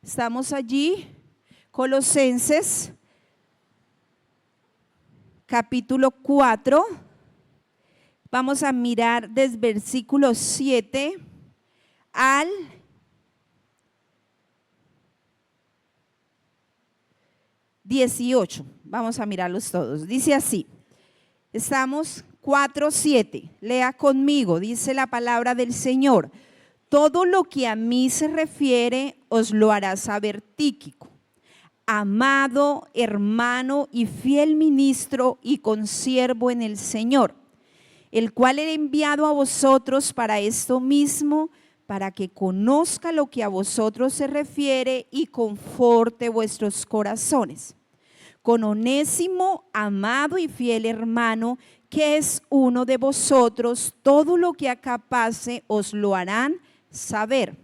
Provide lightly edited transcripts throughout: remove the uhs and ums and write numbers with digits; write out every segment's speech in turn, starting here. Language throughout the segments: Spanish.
Estamos allí, Colosenses, capítulo 4. Vamos a mirar desde versículo 7 al 18. Vamos a mirarlos todos. Dice así, estamos 4:7. Lea conmigo, dice la palabra del Señor. Todo lo que a mí se refiere os lo hará saber Tíquico, amado hermano y fiel ministro y consiervo en el Señor, el cual he enviado a vosotros para esto mismo, para que conozca lo que a vosotros se refiere y conforte vuestros corazones. Con Onésimo, amado y fiel hermano, que es uno de vosotros, todo lo que acá pase os lo harán saber.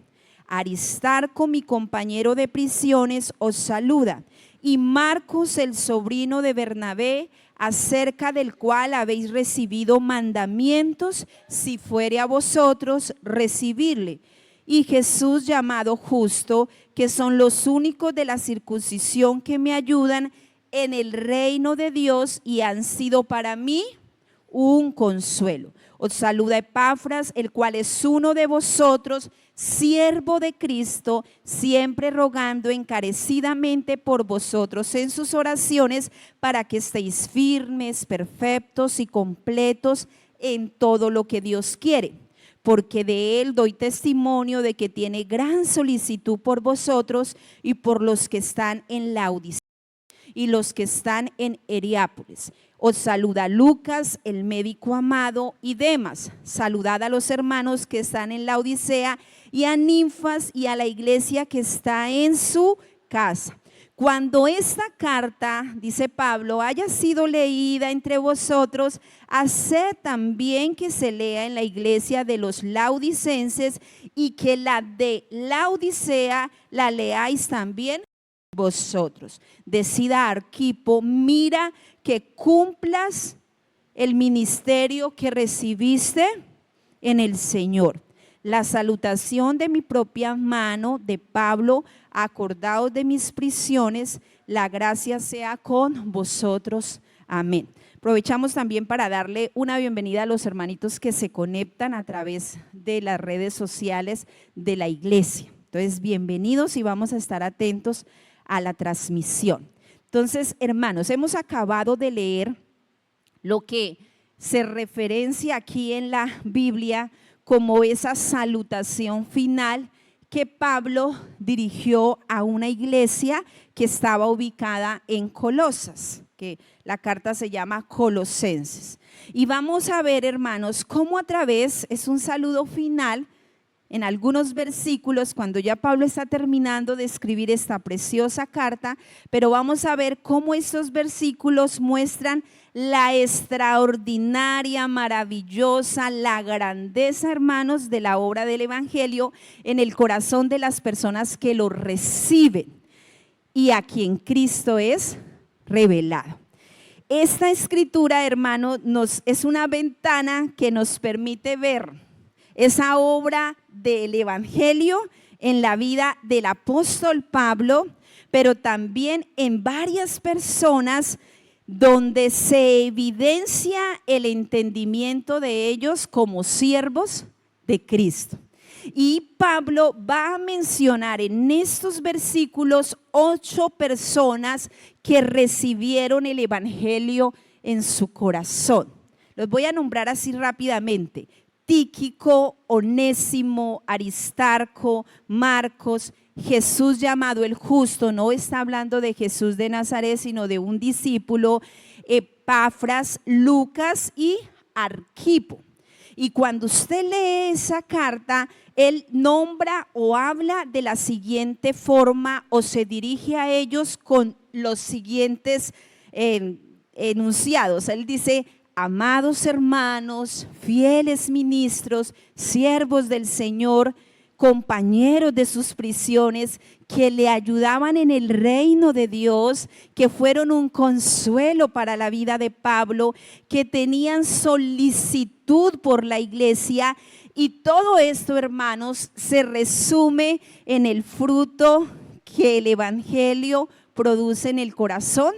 Aristarco, mi compañero de prisiones, os saluda, y Marcos, el sobrino de Bernabé, acerca del cual habéis recibido mandamientos, si fuere a vosotros, recibirle. Y Jesús, llamado Justo, que son los únicos de la circuncisión que me ayudan en el reino de Dios y han sido para mí un consuelo. Os saluda Epafras, el cual es uno de vosotros, siervo de Cristo, siempre rogando encarecidamente por vosotros en sus oraciones, para que estéis firmes, perfectos y completos en todo lo que Dios quiere. Porque de él doy testimonio de que tiene gran solicitud por vosotros y por los que están en Laodicea y los que están en Heriápolis. Os saluda Lucas, el médico amado, y Demas. Saludad a los hermanos que están en Laodicea y a Ninfas y a la iglesia que está en su casa. Cuando esta carta, dice Pablo, haya sido leída entre vosotros, haced también que se lea en la iglesia de los laodicenses, y que la de Laodicea la leáis también vosotros. Decida Arquipo, mira que cumplas el ministerio que recibiste en el Señor. La salutación de mi propia mano, de Pablo, acordaos de mis prisiones, la gracia sea con vosotros. Amén. Aprovechamos también para darle una bienvenida a los hermanitos que se conectan a través de las redes sociales de la iglesia. Entonces, bienvenidos y vamos a estar atentos a la transmisión. Entonces, hermanos, hemos acabado de leer lo que se referencia aquí en la Biblia como esa salutación final que Pablo dirigió a una iglesia que estaba ubicada en Colosas, que la carta se llama Colosenses. Y vamos a ver, hermanos, cómo a través, es un saludo final en algunos versículos, cuando ya Pablo está terminando de escribir esta preciosa carta, pero vamos a ver cómo estos versículos muestran la extraordinaria, maravillosa, la grandeza, hermanos, de la obra del Evangelio en el corazón de las personas que lo reciben y a quien Cristo es revelado. Esta escritura, hermano, es una ventana que nos permite ver esa obra del Evangelio en la vida del apóstol Pablo, pero también en varias personas donde se evidencia el entendimiento de ellos como siervos de Cristo. Y Pablo va a mencionar en estos versículos 8 personas que recibieron el Evangelio en su corazón. Los voy a nombrar así rápidamente: Tíquico, Onésimo, Aristarco, Marcos, Jesús llamado el Justo, no está hablando de Jesús de Nazaret, sino de un discípulo, Epafras, Lucas y Arquipo. Y cuando usted lee esa carta, él nombra o habla de la siguiente forma, o se dirige a ellos con los siguientes enunciados. Él dice: amados hermanos, fieles ministros, siervos del Señor, compañeros de sus prisiones, que le ayudaban en el reino de Dios, que fueron un consuelo para la vida de Pablo, que tenían solicitud por la iglesia. Y todo esto, hermanos, se resume en el fruto que el evangelio produce en el corazón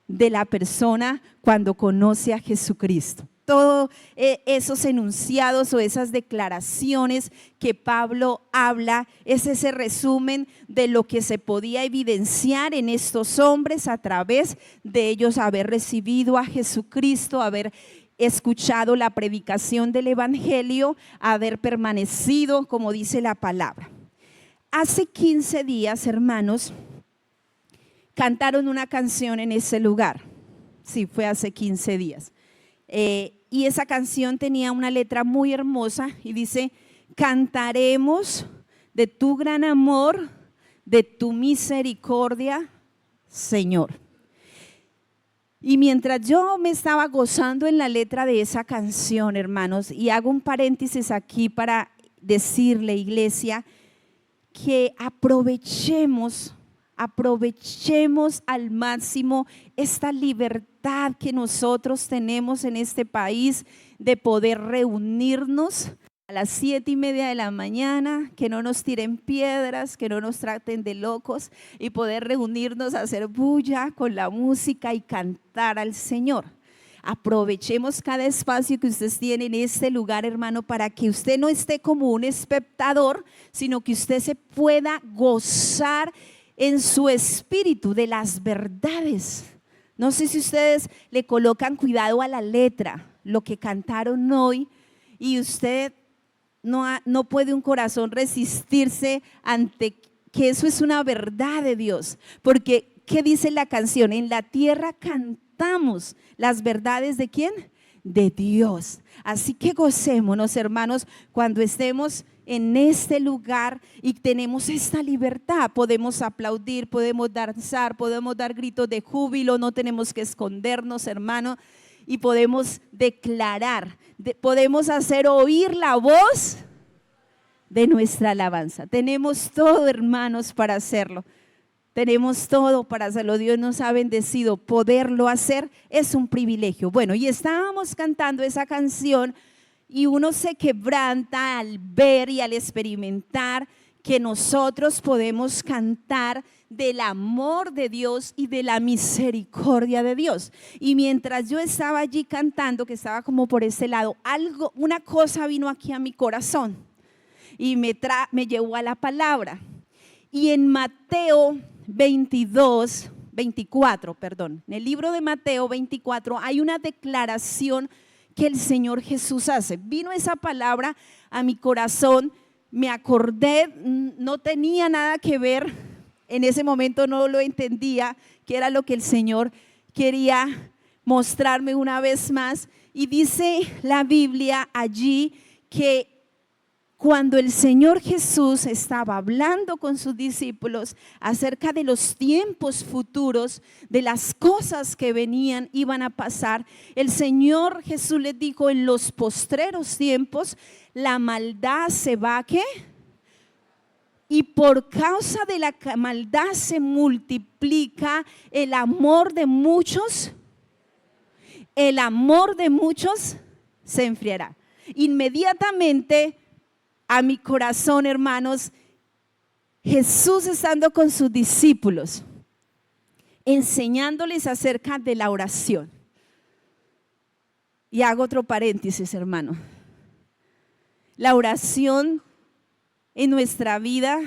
de la persona cuando conoce a Jesucristo. Todos esos enunciados o esas declaraciones que Pablo habla es ese resumen de lo que se podía evidenciar en estos hombres a través de ellos haber recibido a Jesucristo, haber escuchado la predicación del evangelio, haber permanecido, como dice la palabra. Hace 15 días, hermanos, cantaron una canción en ese lugar. Sí, fue hace 15 días. Y esa canción tenía una letra muy hermosa y dice: cantaremos de tu gran amor, de tu misericordia, Señor. Y mientras yo me estaba gozando en la letra de esa canción, hermanos, y hago un paréntesis aquí para decirle, iglesia, que aprovechemos al máximo esta libertad que nosotros tenemos en este país de poder reunirnos a las 7:30 de la mañana, que no nos tiren piedras, que no nos traten de locos, y poder reunirnos a hacer bulla con la música y cantar al Señor. Aprovechemos cada espacio que ustedes tienen en este lugar, hermano, para que usted no esté como un espectador, sino que usted se pueda gozar en su espíritu de las verdades. No sé si ustedes le colocan cuidado a la letra, lo que cantaron hoy, y usted no puede un corazón resistirse ante que eso es una verdad de Dios. Porque, ¿qué dice la canción? En la tierra cantamos las verdades ¿de quién? De Dios. Así que gocémonos, hermanos, cuando estemos en este lugar y tenemos esta libertad. Podemos aplaudir, podemos danzar, podemos dar gritos de júbilo, no tenemos que escondernos, hermano, y podemos declarar, podemos hacer oír la voz de nuestra alabanza. Tenemos todo, hermanos, para hacerlo. Tenemos todo para hacerlo. Dios nos ha bendecido. Poderlo hacer es un privilegio. Bueno, y estábamos cantando esa canción y uno se quebranta al ver y al experimentar que nosotros podemos cantar del amor de Dios y de la misericordia de Dios. Y mientras yo estaba allí cantando, que estaba como por ese lado, una cosa vino aquí a mi corazón y me llevó a la palabra. Y en Mateo 24, en el libro de Mateo 24 hay una declaración que el Señor Jesús hace. Vino esa palabra a mi corazón, me acordé, no tenía nada que ver, en ese momento no lo entendía, que era lo que el Señor quería mostrarme una vez más. Y dice la Biblia allí que cuando el Señor Jesús estaba hablando con sus discípulos acerca de los tiempos futuros, de las cosas que iban a pasar, el Señor Jesús les dijo: en los postreros tiempos la maldad se va ¿a qué? Y por causa de la maldad se multiplica el amor de muchos se enfriará. Inmediatamente a mi corazón, hermanos, Jesús estando con sus discípulos, enseñándoles acerca de la oración. Y hago otro paréntesis, hermano. La oración en nuestra vida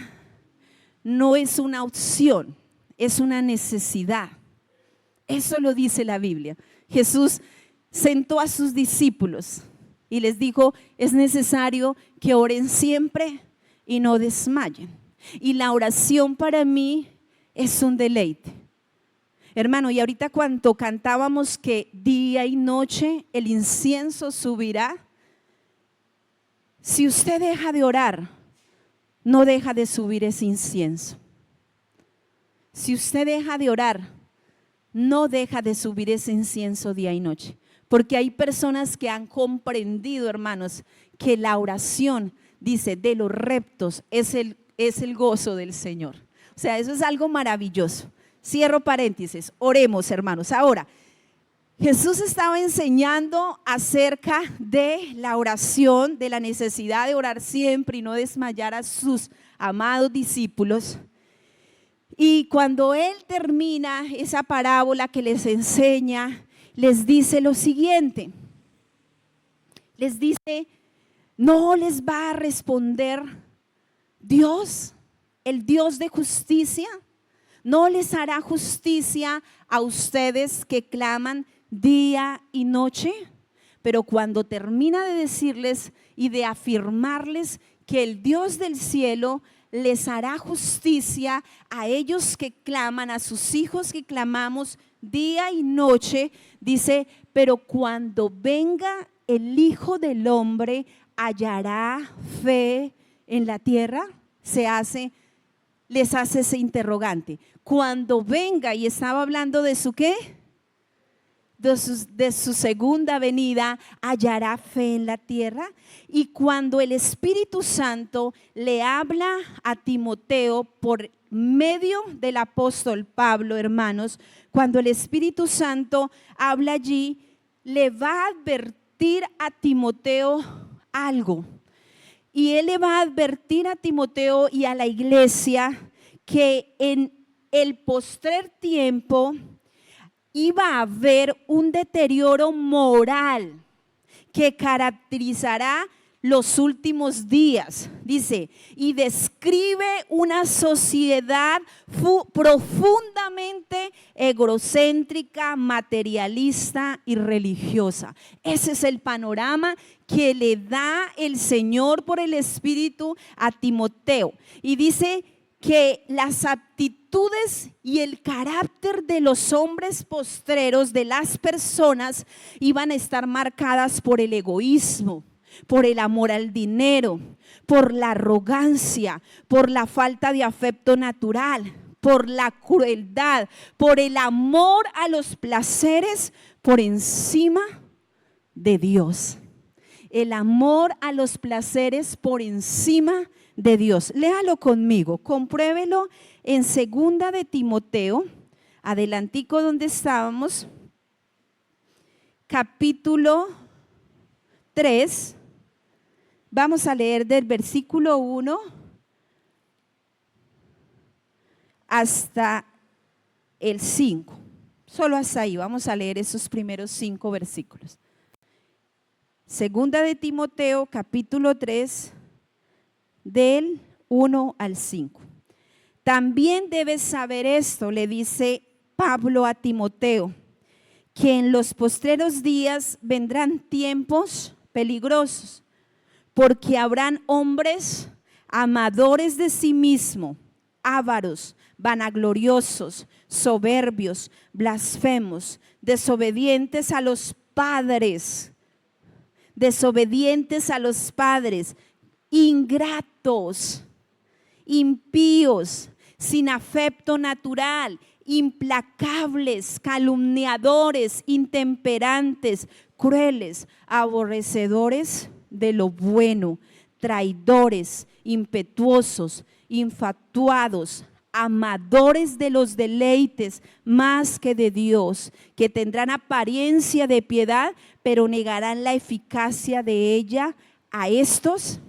no es una opción, es una necesidad. Eso lo dice la Biblia. Jesús sentó a sus discípulos y les dijo: es necesario que oren siempre y no desmayen. Y la oración para mí es un deleite. Hermano, y ahorita cuando cantábamos que día y noche el incienso subirá, si usted deja de orar, no deja de subir ese incienso. Si usted deja de orar, no deja de subir ese incienso día y noche. Porque hay personas que han comprendido, hermanos, que la oración, dice, de los reptos es el gozo del Señor. O sea, eso es algo maravilloso. Cierro paréntesis, oremos, hermanos. Ahora, Jesús estaba enseñando acerca de la oración, de la necesidad de orar siempre y no desmayar a sus amados discípulos. Y cuando él termina esa parábola que les enseña, les dice lo siguiente. Les dice, ¿no les va a responder Dios, el Dios de justicia? ¿No les hará justicia a ustedes que claman día y noche? Pero cuando termina de decirles y de afirmarles que el Dios del cielo les hará justicia a ellos que claman, a sus hijos que clamamos día y noche, dice, pero cuando venga el Hijo del Hombre, ¿hallará fe en la tierra? Les hace ese interrogante. Cuando venga, y estaba hablando de su ¿qué? De su segunda venida, ¿hallará fe en la tierra? Y cuando el Espíritu Santo le habla a Timoteo por medio del apóstol Pablo, hermanos, cuando el Espíritu Santo habla allí, le va a advertir a Timoteo algo. Y él le va a advertir a Timoteo y a la iglesia que en el postrer tiempo iba a haber un deterioro moral que caracterizará los últimos días. Dice, y describe una sociedad profundamente egocéntrica, materialista y religiosa. Ese es el panorama que le da el Señor por el Espíritu a Timoteo. Y dice que las aptitudes y el carácter de los hombres postreros, de las personas, iban a estar marcadas por el egoísmo, por el amor al dinero, por la arrogancia, por la falta de afecto natural, por la crueldad, por el amor a los placeres por encima de Dios. El amor a los placeres por encima de Dios. Léalo conmigo, compruébelo en 2 de Timoteo, adelantico donde estábamos, capítulo 3. Vamos a leer del versículo 1 hasta el 5. Solo hasta ahí, vamos a leer esos primeros 5 versículos. 2 de Timoteo, capítulo 3, del 1 al 5. También debes saber esto, le dice Pablo a Timoteo, que en los postreros días vendrán tiempos peligrosos, porque habrán hombres amadores de sí mismo, ávaros, vanagloriosos, soberbios, blasfemos, desobedientes a los padres, ingratos, impíos, sin afecto natural, implacables, calumniadores, intemperantes, crueles, aborrecedores de lo bueno, traidores, impetuosos, infatuados, amadores de los deleites más que de Dios, que tendrán apariencia de piedad, pero negarán la eficacia de ella. A estos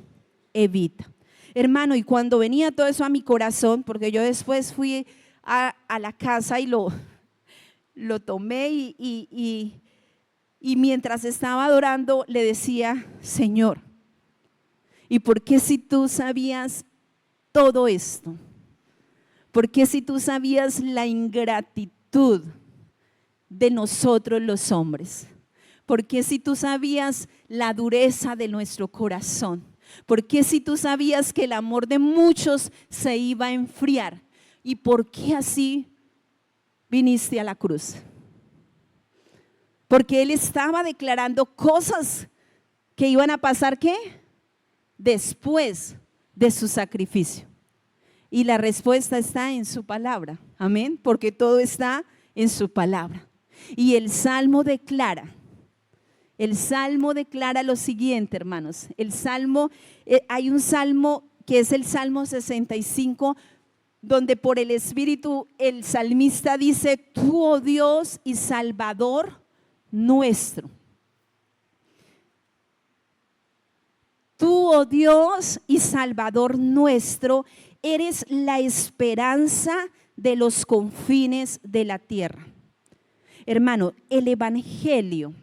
evita. Hermano, y cuando venía todo eso a mi corazón, porque yo después fui a la casa y lo tomé y mientras estaba adorando le decía, Señor, ¿y por qué si tú sabías todo esto? ¿Por qué si tú sabías la ingratitud de nosotros los hombres? ¿Por qué si tú sabías la dureza de nuestro corazón? ¿Por qué si tú sabías que el amor de muchos se iba a enfriar? ¿Y por qué así viniste a la cruz? Porque Él estaba declarando cosas que iban a pasar, ¿qué? Después de su sacrificio. Y la respuesta está en su palabra, amén, porque todo está en su palabra. Y el Salmo declara lo siguiente, hermanos. El Salmo, hay un Salmo que es el Salmo 65, donde por el Espíritu el salmista dice, tú, oh Dios y Salvador nuestro. Tú, oh Dios y Salvador nuestro, eres la esperanza de los confines de la tierra. Hermano, el evangelio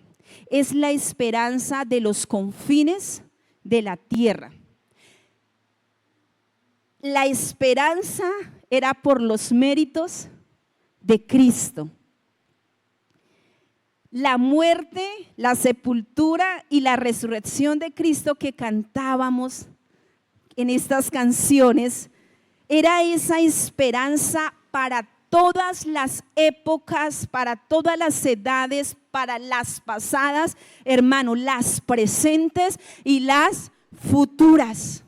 es la esperanza de los confines de la tierra. La esperanza era por los méritos de Cristo. La muerte, la sepultura y la resurrección de Cristo que cantábamos en estas canciones, era esa esperanza para todas las épocas, para todas las edades, para las pasadas, hermano, las presentes y las futuras.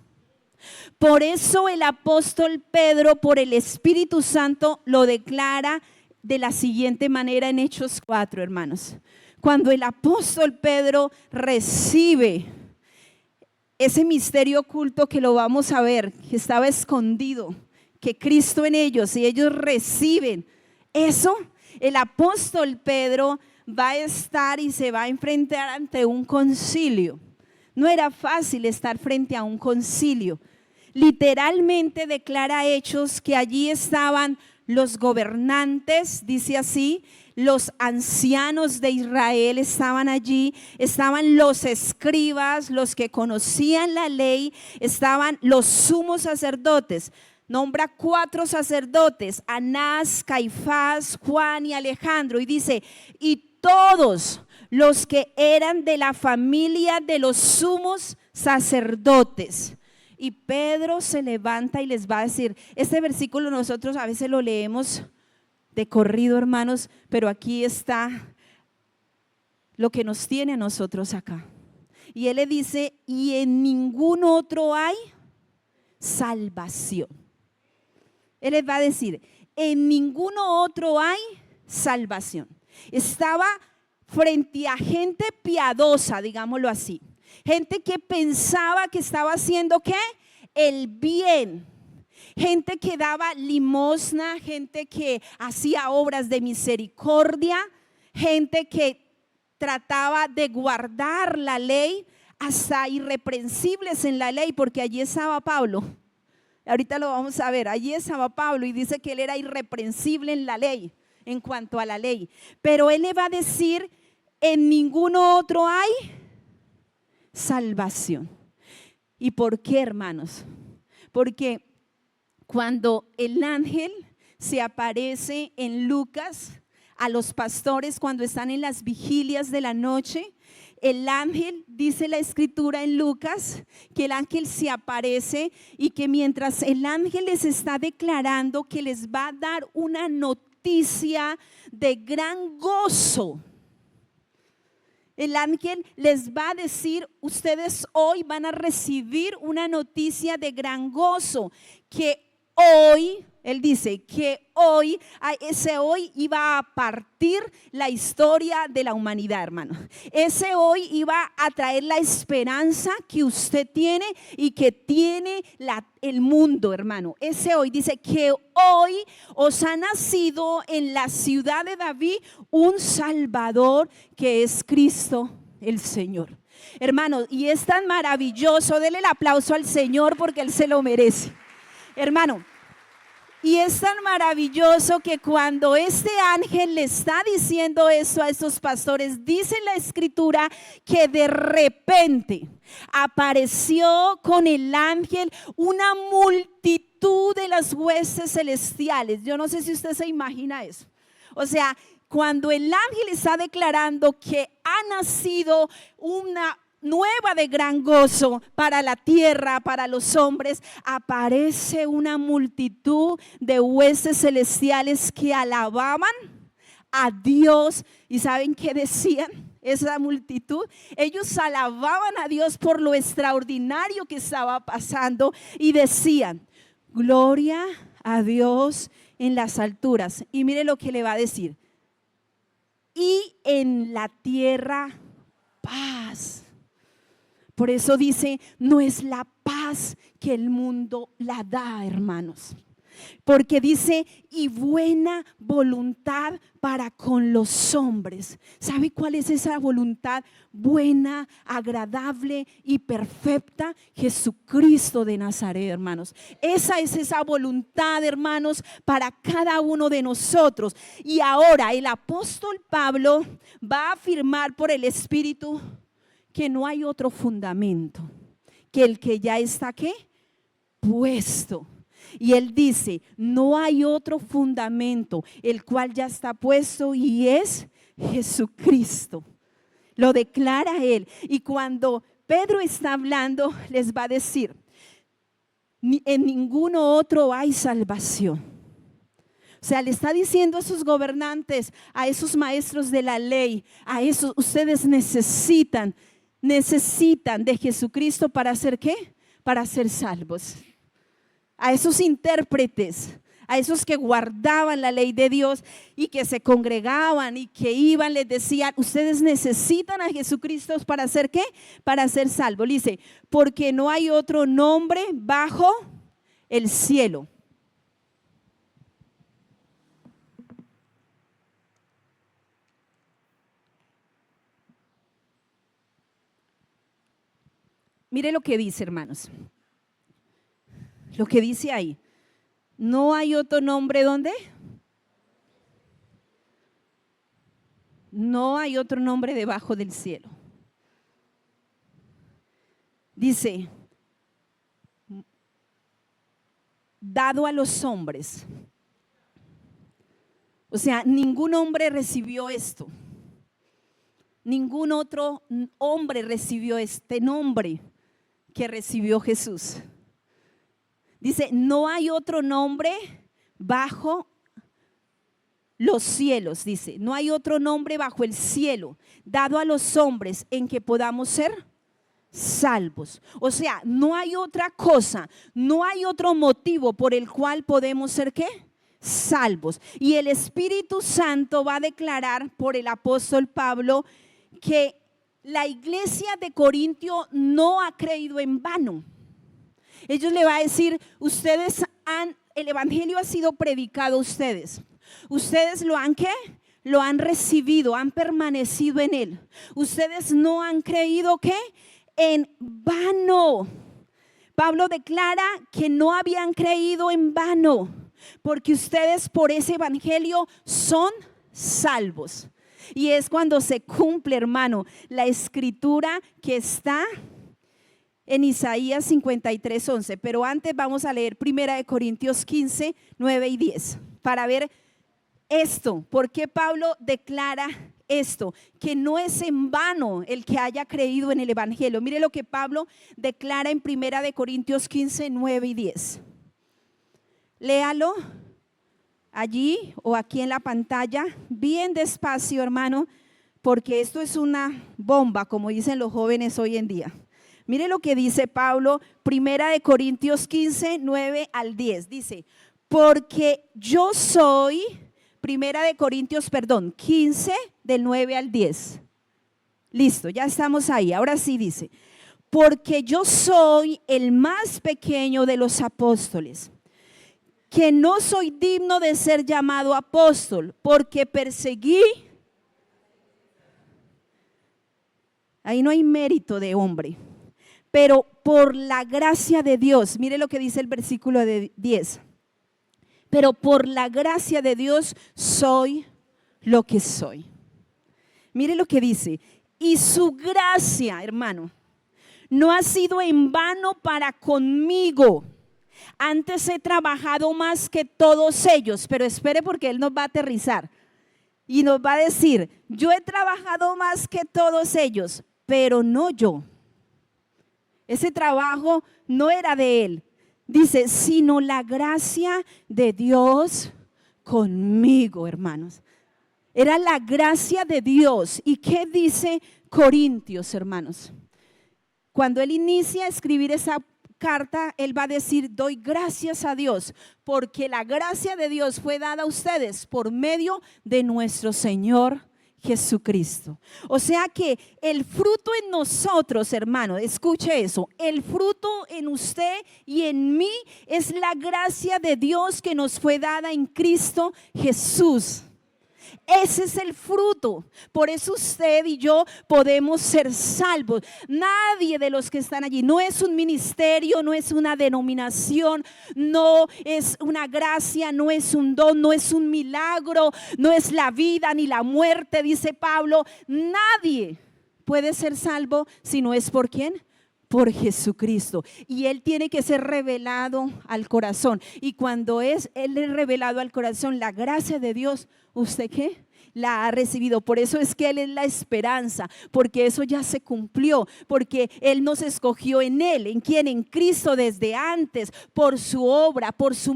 Por eso el apóstol Pedro, por el Espíritu Santo, lo declara de la siguiente manera en Hechos 4, hermanos. Cuando el apóstol Pedro recibe ese misterio oculto que lo vamos a ver, que estaba escondido, que Cristo en ellos, y ellos reciben eso, el apóstol Pedro va a estar y se va a enfrentar ante un concilio. No era fácil estar frente a un concilio. Literalmente declara Hechos que allí estaban los gobernantes, dice así, los ancianos de Israel estaban allí, estaban los escribas, los que conocían la ley, estaban los sumos sacerdotes. Nombra 4 sacerdotes, Anás, Caifás, Juan y Alejandro, y dice, y todos los que eran de la familia de los sumos sacerdotes. Y Pedro se levanta y les va a decir, este versículo nosotros a veces lo leemos de corrido, hermanos, pero aquí está lo que nos tiene a nosotros acá. Y él le dice, y en ningún otro hay salvación. Él les va a decir, en ninguno otro hay salvación. Estaba frente a gente piadosa, digámoslo así. Gente que pensaba que estaba haciendo ¿qué? El bien. Gente que daba limosna, gente que hacía obras de misericordia, gente que trataba de guardar la ley, hasta irreprensibles en la ley, porque allí estaba Pablo. Ahorita lo vamos a ver, allí estaba Pablo y dice que él era irreprensible en la ley, en cuanto a la ley. Pero él le va a decir, en ninguno otro hay salvación. ¿Y por qué, hermanos? Porque cuando el ángel se aparece en Lucas a los pastores cuando están en las vigilias de la noche, el ángel, dice la escritura en Lucas, que el ángel se aparece y que mientras el ángel les está declarando que les va a dar una noticia de gran gozo, el ángel les va a decir, ustedes hoy van a recibir una noticia de gran gozo, que hoy, él dice que hoy, ese hoy iba a partir la historia de la humanidad, hermano. Ese hoy iba a traer la esperanza que usted tiene y que tiene el mundo, hermano. Ese hoy dice que hoy os ha nacido en la ciudad de David un Salvador que es Cristo el Señor. Hermano, y es tan maravilloso, denle el aplauso al Señor porque Él se lo merece. Hermano, y es tan maravilloso que cuando este ángel le está diciendo eso a estos pastores, dice la escritura que de repente apareció con el ángel una multitud de las huestes celestiales. Yo no sé si usted se imagina eso. O sea, cuando el ángel está declarando que ha nacido una nueva de gran gozo para la tierra, para los hombres, aparece una multitud de huestes celestiales que alababan a Dios. ¿Y saben qué decían? Esa multitud, ellos alababan a Dios por lo extraordinario que estaba pasando y decían, gloria a Dios en las alturas. Y mire lo que le va a decir, y en la tierra paz. Por eso dice, no es la paz que el mundo la da, hermanos. Porque dice, y buena voluntad para con los hombres. ¿Sabe cuál es esa voluntad buena, agradable y perfecta? Jesucristo de Nazaret, hermanos. Esa es esa voluntad, hermanos, para cada uno de nosotros. Y ahora el apóstol Pablo va a afirmar por el Espíritu que no hay otro fundamento que el que ya está, ¿qué? Puesto. Y él dice, no hay otro fundamento, el cual ya está puesto y es Jesucristo. Lo declara él. Y cuando Pedro está hablando, les va a decir, en ninguno otro hay salvación. O sea, le está diciendo a esos gobernantes, a esos maestros de la ley, a esos, ustedes necesitan de Jesucristo para hacer ¿qué? Para ser salvos. A esos intérpretes, a esos que guardaban la ley de Dios y que se congregaban y que iban, les decían, ustedes necesitan a Jesucristo para hacer ¿qué? Para ser salvos. Dice, porque no hay otro nombre bajo el cielo. Mire lo que dice, hermanos. Lo que dice ahí. No hay otro nombre, ¿dónde? No hay otro nombre debajo del cielo. Dice, dado a los hombres. O sea, ningún hombre recibió esto. Ningún otro hombre recibió este nombre que recibió Jesús. Dice, no hay otro nombre bajo los cielos, dice, no hay otro nombre bajo el cielo dado a los hombres en que podamos ser salvos. O sea, no hay otra cosa, no hay otro motivo por el cual podemos ser ¿qué? Salvos. Y el Espíritu Santo va a declarar por el apóstol Pablo que la iglesia de Corintio no ha creído en vano. Ellos le va a decir, el evangelio ha sido predicado a ustedes. Ustedes lo han ¿qué? Lo han recibido, han permanecido en él. Ustedes no han creído ¿qué? En vano. Pablo declara que no habían creído en vano, porque ustedes por ese evangelio son salvos. Y es cuando se cumple, hermano, la escritura que está en Isaías 53:11. Pero antes vamos a leer 1 Corintios 15, 9 y 10 para ver esto, por qué Pablo declara esto, que no es en vano el que haya creído en el evangelio. Mire lo que Pablo declara en 1 Corintios 15, 9 y 10. Léalo allí o aquí en la pantalla, bien despacio, hermano, porque esto es una bomba, como dicen los jóvenes hoy en día. Mire lo que dice Pablo, 1 Corintios 15, 9 al 10. Dice, porque yo soy, 15, del 9 al 10. Listo, ya estamos ahí. Ahora sí dice, porque yo soy el más pequeño de los apóstoles, que no soy digno de ser llamado apóstol, porque perseguí. Ahí no hay mérito de hombre, pero por la gracia de Dios. Mire lo que dice el versículo de 10. Pero por la gracia de Dios soy lo que soy. Mire lo que dice. Y su gracia, hermano, no ha sido en vano para conmigo. Antes he trabajado más que todos ellos. Pero espere, porque él nos va a aterrizar y nos va a decir, yo he trabajado más que todos ellos, pero no yo. Ese trabajo no era de él. Dice, sino la gracia de Dios conmigo, hermanos. Era la gracia de Dios. ¿Y qué dice Corintios, hermanos? Cuando él inicia a escribir esa carta, él va a decir, doy gracias a Dios, porque la gracia de Dios fue dada a ustedes por medio de nuestro Señor Jesucristo. O sea que el fruto en nosotros, hermano, escuche eso, el fruto en usted y en mí es la gracia de Dios que nos fue dada en Cristo Jesús. Ese es el fruto. Por eso usted y yo podemos ser salvos. Nadie de los que están allí, no es un ministerio, no es una denominación, no es una gracia, no es un don, no es un milagro, no es la vida ni la muerte, dice Pablo. Nadie puede ser salvo si no es por ¿quién? Por Jesucristo. Y Él tiene que ser revelado al corazón. Y cuando Él es revelado al corazón, la gracia de Dios, ¿usted qué? La ha recibido. Por eso es que Él es la esperanza, porque eso ya se cumplió, porque Él nos escogió en Él. ¿En quién? En Cristo desde antes, por su obra, por su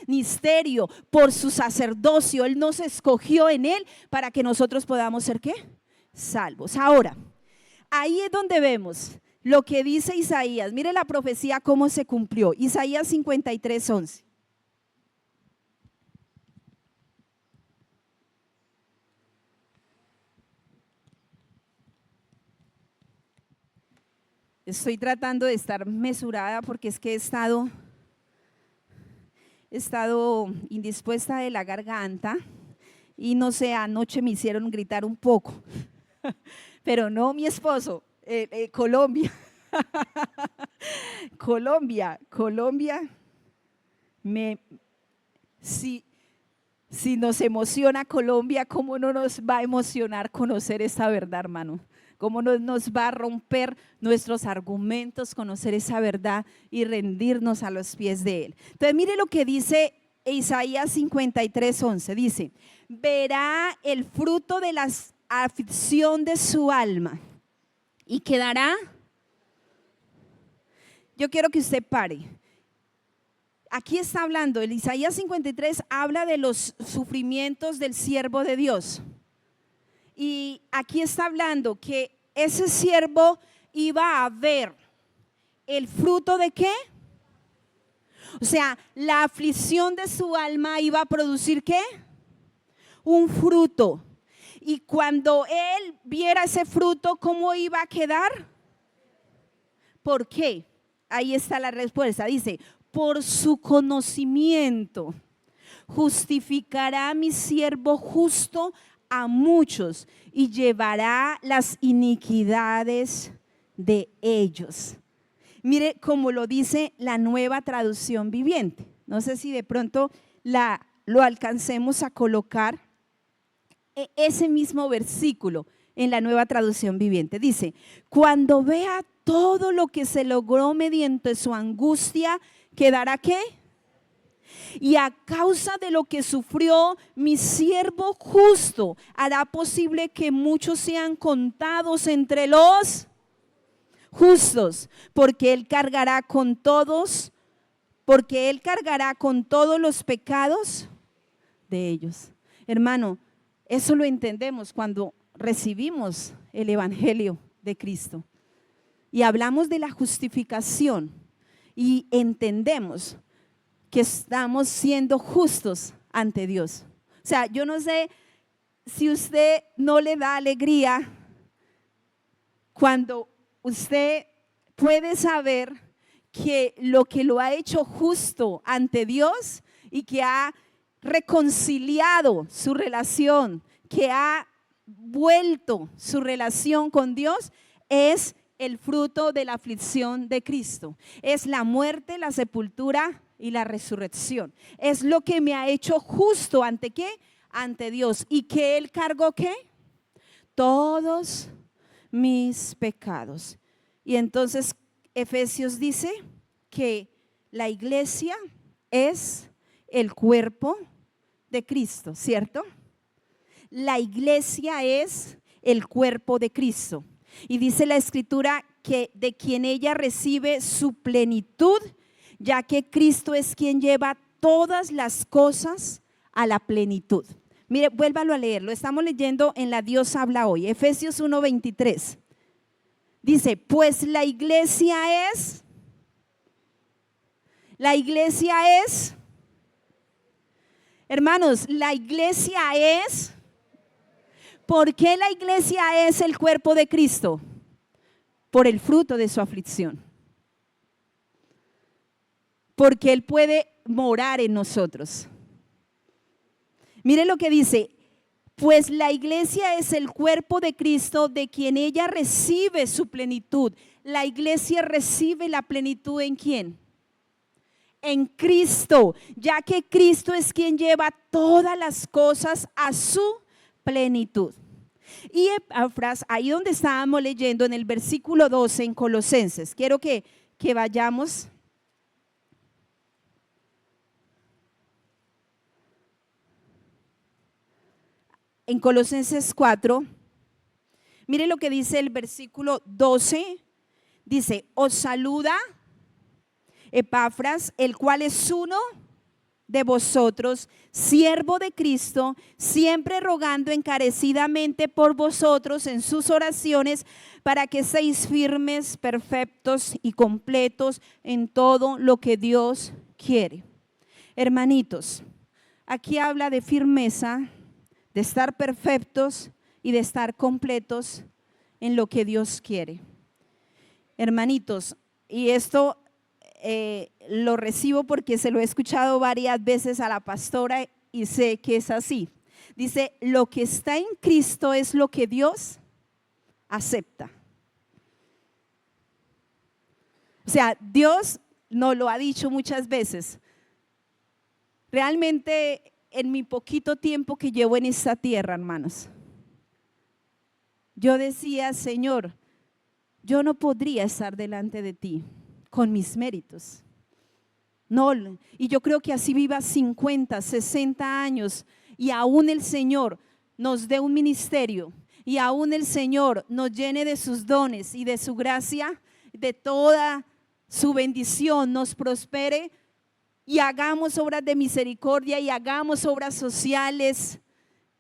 misterio, por su sacerdocio. Él nos escogió en Él para que nosotros podamos ser ¿qué? Salvos. Ahora, ahí es donde vemos lo que dice Isaías. Mire la profecía cómo se cumplió. Isaías 53:11. Estoy tratando de estar mesurada porque es que he estado indispuesta de la garganta y no sé, anoche me hicieron gritar un poco, pero no mi esposo, Colombia. Colombia, si, si nos emociona Colombia, ¿cómo no nos va a emocionar conocer esta verdad, hermano? ¿Cómo no nos va a romper nuestros argumentos conocer esa verdad y rendirnos a los pies de Él? Entonces mire lo que dice Isaías 53:11, dice: verá el fruto de la aflicción de su alma y quedará. Yo quiero que usted pare. Aquí está hablando, el Isaías 53 habla de los sufrimientos del siervo de Dios. Y aquí está hablando que ese siervo iba a ver el fruto de ¿qué? O sea, la aflicción de su alma iba a producir ¿qué? Un fruto. Y cuando él viera ese fruto, ¿cómo iba a quedar? ¿Por qué? Ahí está la respuesta. Dice: por su conocimiento justificará mi siervo justo a muchos y llevará las iniquidades de ellos. Mire cómo lo dice la Nueva Traducción Viviente. No sé si de pronto lo alcancemos a colocar, ese mismo versículo en la Nueva Traducción Viviente. Dice: cuando vea todo lo que se logró mediante su angustia, ¿quedará qué? Y a causa de lo que sufrió, mi siervo justo hará posible que muchos sean contados entre los justos, porque él cargará con todos los pecados de ellos. Hermano, eso lo entendemos cuando recibimos el Evangelio de Cristo y hablamos de la justificación y entendemos que estamos siendo justos ante Dios. O sea, yo no sé si usted no le da alegría cuando usted puede saber que lo ha hecho justo ante Dios y que ha reconciliado su relación, que ha vuelto su relación con Dios, es el fruto de la aflicción de Cristo. Es la muerte, la sepultura y la resurrección. Es lo que me ha hecho justo ante ¿qué? Ante Dios. ¿Y que Él cargó qué? Todos mis pecados. Y entonces Efesios dice que la iglesia es el cuerpo de Cristo, ¿cierto? La iglesia es el cuerpo de Cristo. Y dice la Escritura que de quien ella recibe su plenitud, ya que Cristo es quien lleva todas las cosas a la plenitud. Mire, vuélvalo a leer, lo estamos leyendo en la Dios habla hoy, Efesios 1:23. Dice: pues la iglesia es, hermanos, la iglesia es ¿Por qué la iglesia es el cuerpo de Cristo? Por el fruto de su aflicción. Porque Él puede morar en nosotros. Mire lo que dice, pues la iglesia es el cuerpo de Cristo, de quien ella recibe su plenitud. La iglesia recibe la plenitud ¿en quién? En Cristo, ya que Cristo es quien lleva todas las cosas a su plenitud. Y Epafras, ahí donde estábamos leyendo en el versículo 12 en Colosenses, quiero que vayamos. En Colosenses 4, mire lo que dice el versículo 12, dice, os saluda Epafras, el cual es uno de vosotros, siervo de Cristo, siempre rogando encarecidamente por vosotros en sus oraciones, para que seáis firmes, perfectos y completos en todo lo que Dios quiere. Hermanitos, aquí habla de firmeza, de estar perfectos y de estar completos en lo que Dios quiere. Hermanitos, y esto lo recibo porque se lo he escuchado varias veces a la pastora y sé que es así. Dice, lo que está en Cristo es lo que Dios acepta. O sea, Dios nos lo ha dicho muchas veces. Realmente en mi poquito tiempo que llevo en esta tierra, hermanos, yo decía, Señor, yo no podría estar delante de ti con mis méritos. No, y yo creo que así viva 50, 60 años y aún el Señor nos dé un ministerio y aún el Señor nos llene de sus dones y de su gracia, de toda su bendición, nos prospere y hagamos obras de misericordia y hagamos obras sociales,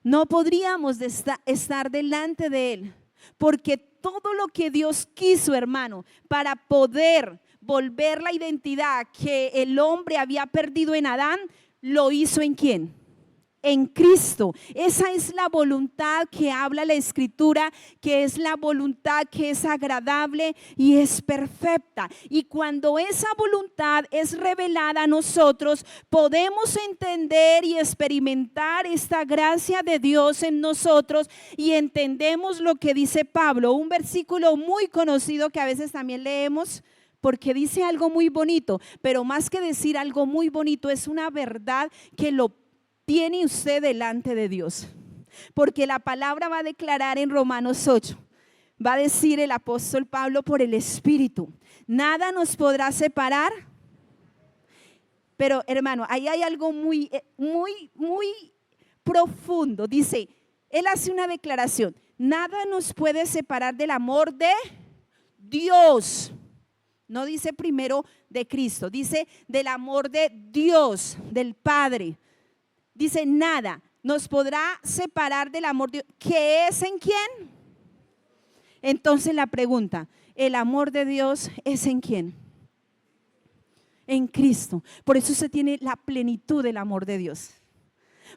no podríamos estar delante de Él, porque todo lo que Dios quiso, hermano, para poder volver la identidad que el hombre había perdido en Adán, lo hizo ¿en quién? En Cristo. Esa es la voluntad que habla la Escritura, que es la voluntad que es agradable y es perfecta. Y cuando esa voluntad es revelada a nosotros, podemos entender y experimentar esta gracia de Dios en nosotros y entendemos lo que dice Pablo, un versículo muy conocido que a veces también leemos, porque dice algo muy bonito, pero más que decir algo muy bonito, es una verdad que lo tiene usted delante de Dios, porque la palabra va a declarar en Romanos 8, va a decir el apóstol Pablo por el Espíritu, nada nos podrá separar. Pero hermano, ahí hay algo muy profundo. Dice, él hace una declaración, nada nos puede separar del amor de Dios. No dice primero de Cristo, dice del amor de Dios, del Padre. Dice, nada nos podrá separar del amor de Dios. ¿Qué es en quién? Entonces la pregunta, ¿el amor de Dios es en quién? En Cristo. Por eso se tiene la plenitud del amor de Dios.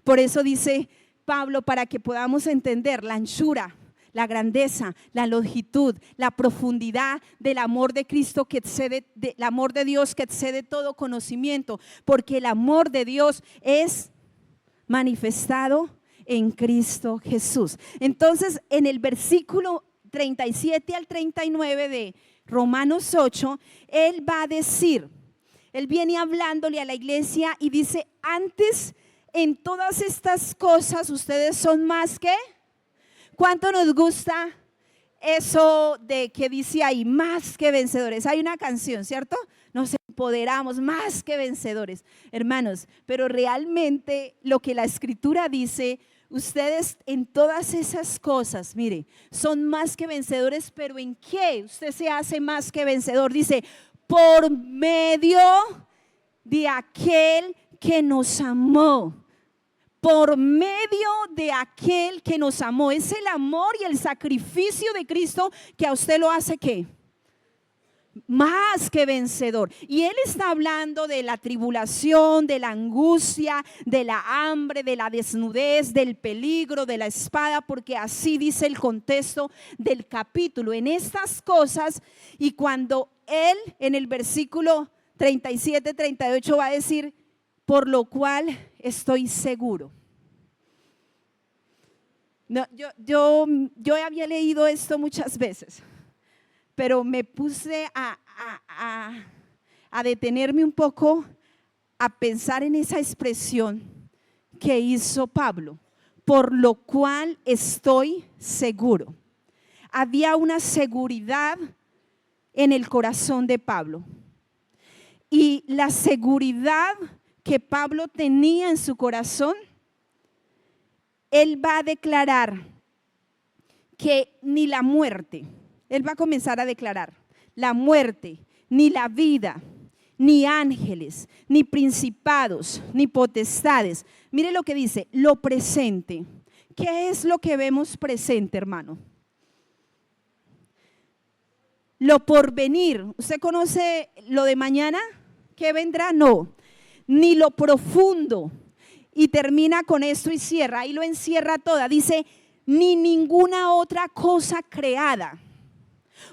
Por eso dice Pablo, para que podamos entender la anchura, la grandeza, la longitud, la profundidad del amor de Cristo que excede, del amor de Dios que excede todo conocimiento, porque el amor de Dios es manifestado en Cristo Jesús. Entonces, en el versículo 37 al 39 de Romanos 8, él va a decir, él viene hablándole a la iglesia y dice, antes en todas estas cosas ustedes son más que, ¿cuánto nos gusta eso de que dice ahí, más que vencedores? Hay una canción, ¿cierto? Nos empoderamos, más que vencedores, hermanos, pero realmente lo que la Escritura dice, ustedes en todas esas cosas, mire, son más que vencedores, pero ¿en qué usted se hace más que vencedor? Dice, por medio de aquel que nos amó. Por medio de aquel que nos amó. Es el amor y el sacrificio de Cristo que a usted lo hace ¿qué? más que vencedor. Y él está hablando de la tribulación, de la angustia, de la hambre, de la desnudez, del peligro, de la espada, porque así dice el contexto del capítulo. En estas cosas, y cuando él en el versículo 37, 38 va a decir, por lo cual estoy seguro. No, yo había leído esto muchas veces, pero me puse a detenerme un poco, a pensar en esa expresión que hizo Pablo, por lo cual estoy seguro. Había una seguridad en el corazón de Pablo, y la seguridad que Pablo tenía en su corazón, él va a declarar que ni la muerte, él va a comenzar a declarar, la muerte, ni la vida, ni ángeles, ni principados, ni potestades. Mire lo que dice, lo presente. ¿Qué es lo que vemos presente, hermano? Lo porvenir. ¿Usted conoce lo de mañana? ¿Qué vendrá? No. Ni lo profundo. Y termina con esto y cierra, ahí lo encierra toda. Dice, ni ninguna otra cosa creada.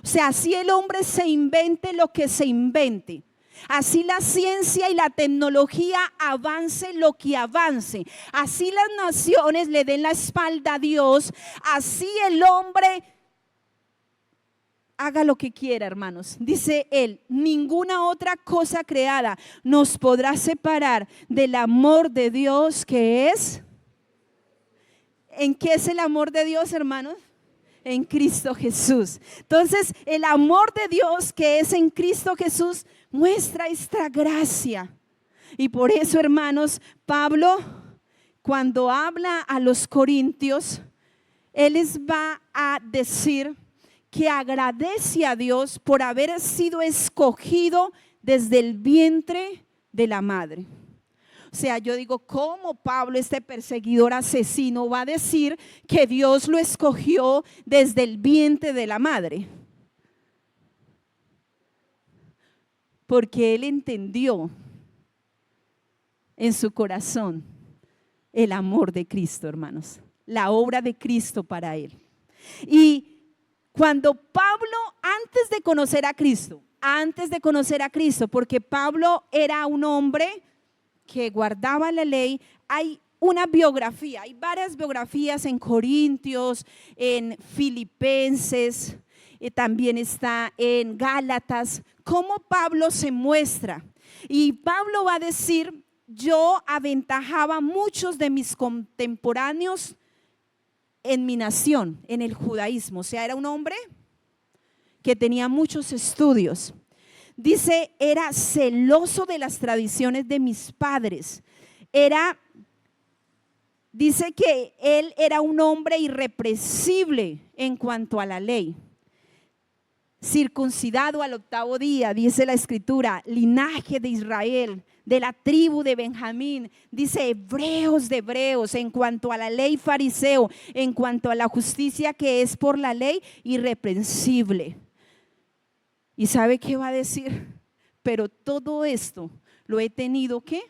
O sea, así el hombre se invente lo que se invente, así la ciencia y la tecnología avance lo que avance, así las naciones le den la espalda a Dios, así el hombre haga lo que quiera, hermanos. Dice él, ninguna otra cosa creada nos podrá separar del amor de Dios que es. ¿En qué es el amor de Dios, hermanos? En Cristo Jesús. Entonces, el amor de Dios que es en Cristo Jesús muestra esta gracia. Y por eso, hermanos, Pablo, cuando habla a los corintios, él les va a decir que agradece a Dios por haber sido escogido desde el vientre de la madre. O sea, yo digo, ¿cómo Pablo, este perseguidor asesino, va a decir que Dios lo escogió desde el vientre de la madre? Porque él entendió en su corazón el amor de Cristo, hermanos, la obra de Cristo para él. Y cuando Pablo, antes de conocer a Cristo, porque Pablo era un hombre que guardaba la ley, hay una biografía, hay varias biografías en Corintios, en Filipenses, también está en Gálatas, cómo Pablo se muestra. Y Pablo va a decir, yo aventajaba a muchos de mis contemporáneos en mi nación, en el judaísmo. O sea, era un hombre que tenía muchos estudios. Dice, era celoso de las tradiciones de mis padres. Dice que él era un hombre irrepresible en cuanto a la ley. Circuncidado al 8º día, dice la escritura, linaje de Israel, de la tribu de Benjamín, dice hebreos de hebreos, en cuanto a la ley fariseo, en cuanto a la justicia que es por la ley, irreprensible. ¿Y sabe qué va a decir? Pero todo esto lo he tenido, ¿qué?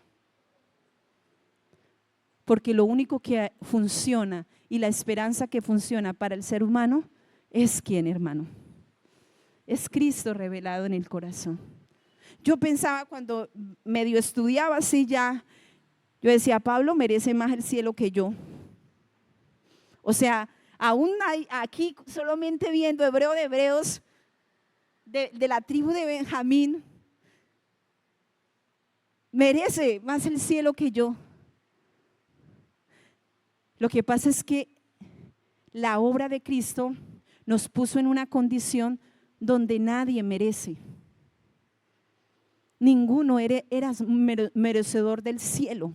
Porque lo único que funciona y la esperanza que funciona para el ser humano es ¿quién, hermano? Es Cristo revelado en el corazón. Yo pensaba cuando medio estudiaba así ya, yo decía, Pablo merece más el cielo que yo. O sea, aún hay aquí solamente viendo hebreo de hebreos, de la tribu de Benjamín, merece más el cielo que yo. Lo que pasa es que la obra de Cristo nos puso en una condición donde nadie merece. Ninguno era merecedor del cielo,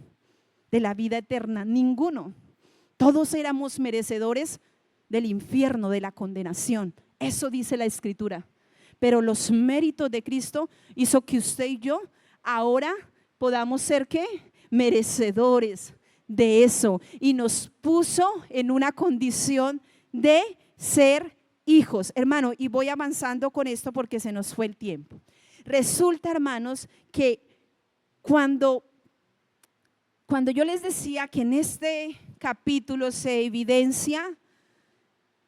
de la vida eterna, ninguno. Todos éramos merecedores del infierno, de la condenación. Eso dice la escritura. Pero los méritos de Cristo hizo que usted y yo ahora podamos ser ¿qué? Merecedores de eso. Y nos puso en una condición de ser hijos. Hermano, y voy avanzando con esto porque se nos fue el tiempo. Resulta, hermanos, que cuando yo les decía que en este capítulo se evidencia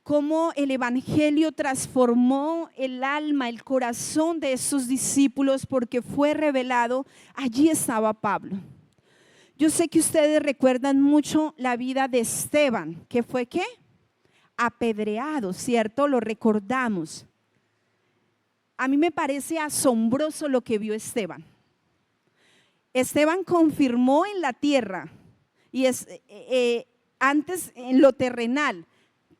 cómo el evangelio transformó el alma, el corazón de esos discípulos porque fue revelado, allí estaba Pablo. Yo sé que ustedes recuerdan mucho la vida de Esteban, que fue ¿qué? Apedreado, ¿cierto? Lo recordamos. A mí me parece asombroso lo que vio Esteban. Esteban confirmó en la tierra y antes en lo terrenal,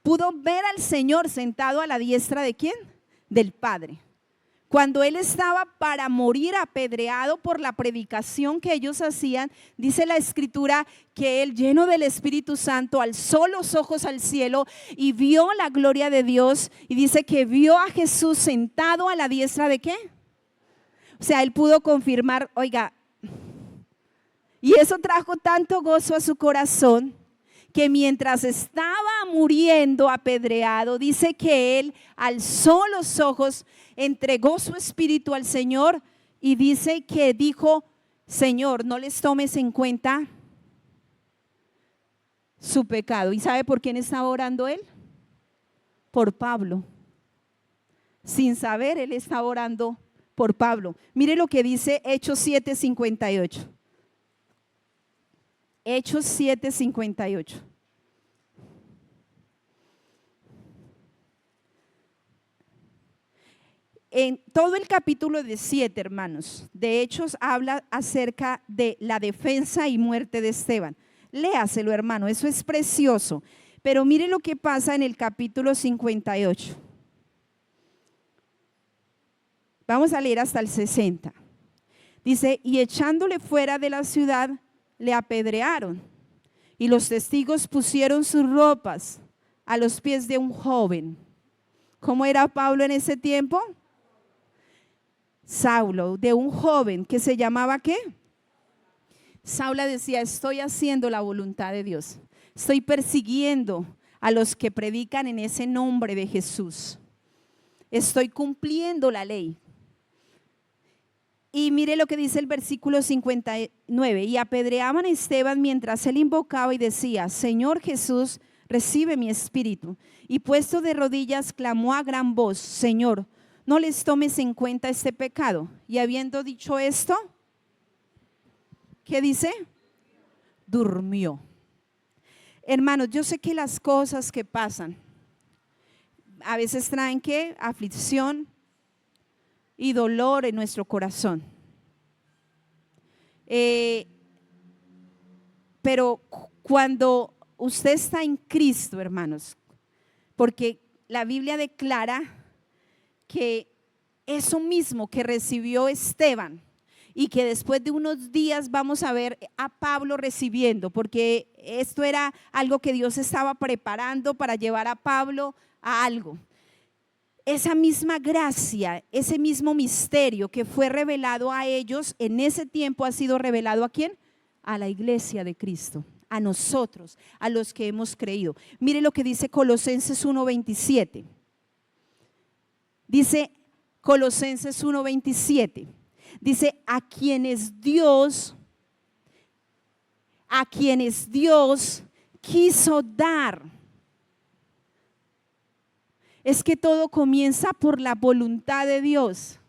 pudo ver al Señor sentado a la diestra ¿de quién? Del Padre. Cuando él estaba para morir apedreado por la predicación que ellos hacían, dice la Escritura que él, lleno del Espíritu Santo, alzó los ojos al cielo y vio la gloria de Dios, y dice que vio a Jesús sentado a la diestra ¿de qué? O sea, él pudo confirmar, oiga, y eso trajo tanto gozo a su corazón que mientras estaba muriendo apedreado, dice que él alzó los ojos, entregó su espíritu al Señor y dice que dijo: Señor, no les tomes en cuenta su pecado. ¿Y sabe por quién estaba orando él? Por Pablo. Sin saber, él estaba orando por Pablo. Mire lo que dice Hechos 7:58. Hechos 7:58. En todo el capítulo de 7, hermanos, de Hechos habla acerca de la defensa y muerte de Esteban. Léaselo, hermano, eso es precioso. Pero mire lo que pasa en el capítulo 58. Vamos a leer hasta el 60. Dice: y echándole fuera de la ciudad, le apedrearon, y los testigos pusieron sus ropas a los pies de un joven. ¿Cómo era Pablo en ese tiempo? Saulo, de un joven que se llamaba ¿qué? Saulo decía: estoy haciendo la voluntad de Dios, estoy persiguiendo a los que predican en ese nombre de Jesús, estoy cumpliendo la ley. Y mire lo que dice el versículo 59: y apedreaban a Esteban mientras él invocaba y decía: Señor Jesús, recibe mi espíritu. Y puesto de rodillas clamó a gran voz: Señor, no les tomes en cuenta este pecado. Y habiendo dicho esto, ¿qué dice? Durmió. Hermanos, yo sé que las cosas que pasan a veces traen ¿qué? Aflicción y dolor en nuestro corazón. Pero cuando usted está en Cristo, hermanos, porque la Biblia declara que eso mismo que recibió Esteban y que después de unos días vamos a ver a Pablo recibiendo, porque esto era algo que Dios estaba preparando para llevar a Pablo a algo. Esa misma gracia, ese mismo misterio que fue revelado a ellos en ese tiempo ha sido revelado ¿a quién? A la iglesia de Cristo, a nosotros, a los que hemos creído. Mire lo que dice Colosenses 1:27. Dice Colosenses 1:27. Dice: a quienes Dios quiso dar. Es que todo comienza por la voluntad de Dios.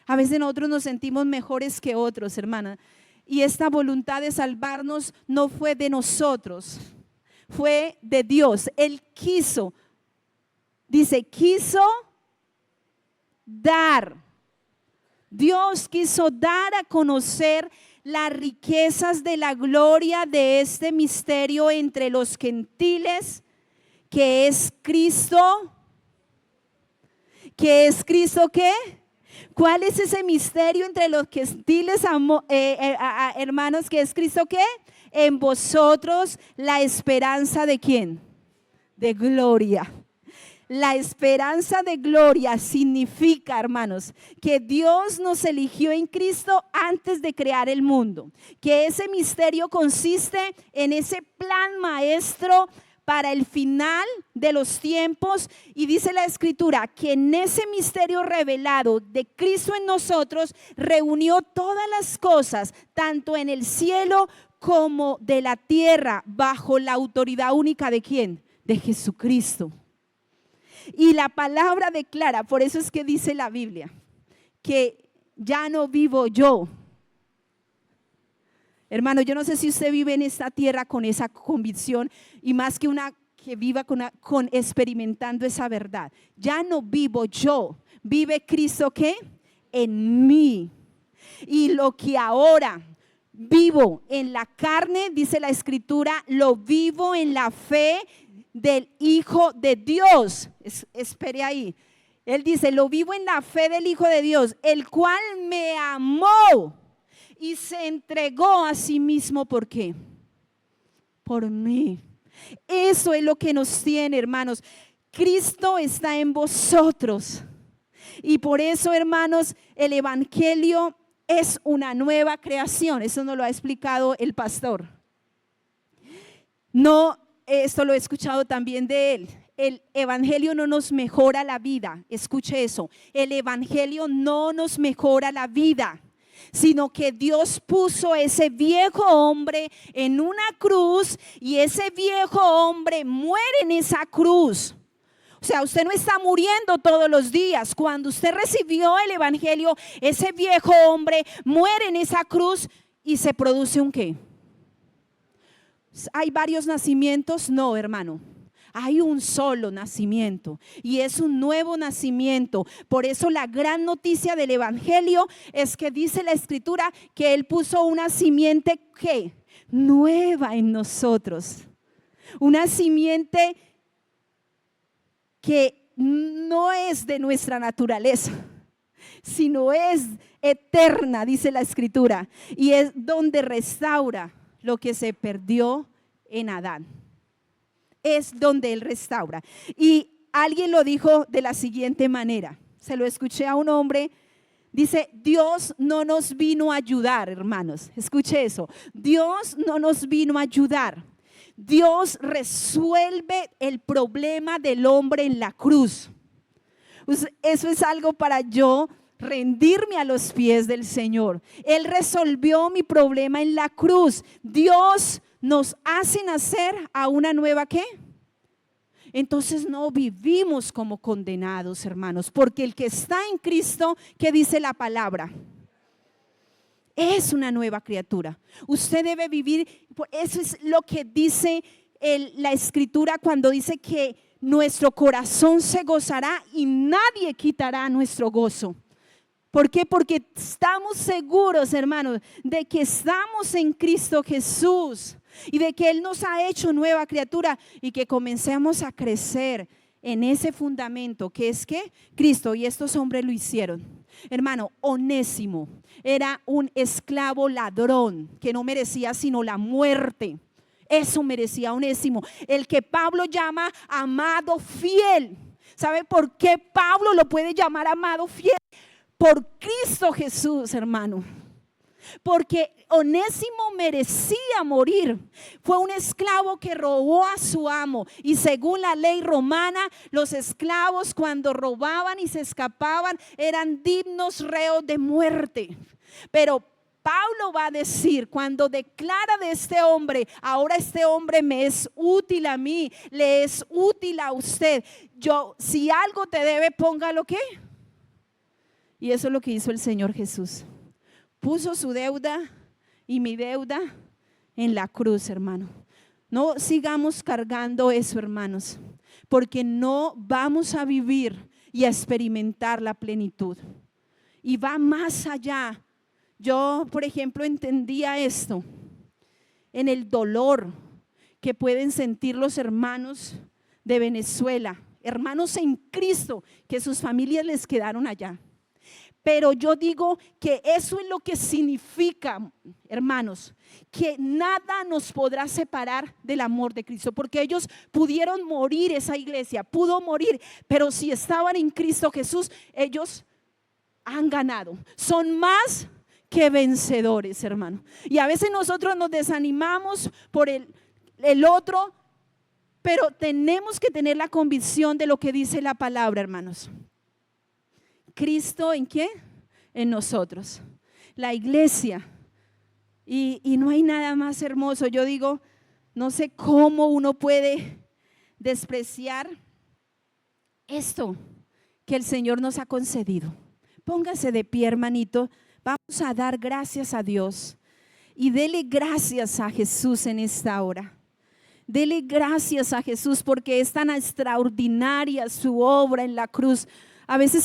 A veces nosotros nos sentimos mejores que otros, hermana. Y esta voluntad de salvarnos no fue de nosotros, fue de Dios. Él quiso, dice, quiso dar. Dios quiso dar a conocer las riquezas de la gloria de este misterio entre los gentiles, que es Cristo. ¿Qué es Cristo qué? ¿Cuál es ese misterio entre los gentiles, hermanos, que es Cristo qué? En vosotros la esperanza de ¿quién? De gloria. La esperanza de gloria significa, hermanos, que Dios nos eligió en Cristo antes de crear el mundo. Que ese misterio consiste en ese plan maestro para el final de los tiempos, y dice la Escritura que en ese misterio revelado de Cristo en nosotros reunió todas las cosas, tanto en el cielo como de la tierra, bajo la autoridad única ¿de quién? De Jesucristo. Y la palabra declara, por eso es que dice la Biblia, que ya no vivo yo. Hermano, yo no sé si usted vive en esta tierra con esa convicción, y más que una que viva con experimentando esa verdad. Ya no vivo yo, vive Cristo ¿qué? En mí. Y lo que ahora vivo en la carne, dice la Escritura, lo vivo en la fe del Hijo de Dios. Espere ahí. Él dice, lo vivo en la fe del Hijo de Dios, el cual me amó y se entregó a sí mismo. ¿Por qué? Por mí. Eso es lo que nos tiene, hermanos. Cristo está en vosotros. Y por eso, hermanos, el evangelio es una nueva creación. Eso nos lo ha explicado el pastor. No, esto lo he escuchado también de él. El evangelio no nos mejora la vida. Escuche eso. El evangelio no nos mejora la vida, sino que Dios puso ese viejo hombre en una cruz, y ese viejo hombre muere en esa cruz. O sea, usted no está muriendo todos los días. Cuando usted recibió el evangelio, ese viejo hombre muere en esa cruz y se produce un ¿qué? ¿Hay varios nacimientos? No, hermano. Hay un solo nacimiento, y es un nuevo nacimiento. Por eso la gran noticia del evangelio es que dice la Escritura que Él puso una simiente ¿qué? Nueva en nosotros. Una simiente que no es de nuestra naturaleza, sino es eterna, dice la Escritura, y es donde restaura lo que se perdió en Adán. Es donde Él restaura. Y alguien lo dijo de la siguiente manera, se lo escuché a un hombre, dice, Dios no nos vino a ayudar, hermanos, escuche eso, Dios no nos vino a ayudar, Dios resuelve el problema del hombre en la cruz. Eso es algo para yo rendirme a los pies del Señor. Él resolvió mi problema en la cruz. Dios nos hace nacer a una nueva ¿qué? Entonces no vivimos como condenados, hermanos, porque el que está en Cristo, ¿qué dice la palabra? Es una nueva criatura. Usted debe vivir, eso es lo que dice la Escritura cuando dice que nuestro corazón se gozará y nadie quitará nuestro gozo. ¿Por qué? Porque estamos seguros, hermanos, de que estamos en Cristo Jesús y de que Él nos ha hecho nueva criatura, y que comencemos a crecer en ese fundamento que es que Cristo, y estos hombres lo hicieron. Hermano, Onésimo era un esclavo ladrón que no merecía sino la muerte. Eso merecía Onésimo, el que Pablo llama amado fiel. ¿Sabe por qué Pablo lo puede llamar amado fiel? Por Cristo Jesús, hermano. Porque Onésimo merecía morir. Fue un esclavo que robó a su amo, y según la ley romana, los esclavos cuando robaban y se escapaban eran dignos reos de muerte. Pero Pablo va a decir, cuando declara de este hombre, ahora este hombre me es útil a mí, le es útil a usted. Yo, si algo te debe, póngalo ¿qué? Y eso es lo que hizo el Señor Jesús. Puso su deuda y mi deuda en la cruz, hermano. No sigamos cargando eso, hermanos, porque no vamos a vivir y a experimentar la plenitud. Y va más allá. Yo, por ejemplo, entendía esto en el dolor que pueden sentir los hermanos de Venezuela, hermanos en Cristo, que sus familias les quedaron allá. Pero yo digo que eso es lo que significa, hermanos, que nada nos podrá separar del amor de Cristo, porque ellos pudieron morir, esa iglesia pudo morir, pero si estaban en Cristo Jesús, ellos han ganado, son más que vencedores, hermano. Y a veces nosotros nos desanimamos por el otro, Pero tenemos que tener la convicción de lo que dice la palabra, hermanos. Cristo, ¿en qué? En nosotros. La iglesia. Y no hay nada más hermoso. Yo digo, no sé cómo uno puede despreciar esto que el Señor nos ha concedido. Póngase de pie, hermanito. Vamos a dar gracias a Dios. Y dele gracias a Jesús en esta hora. Dele gracias a Jesús porque es tan extraordinaria su obra en la cruz. A veces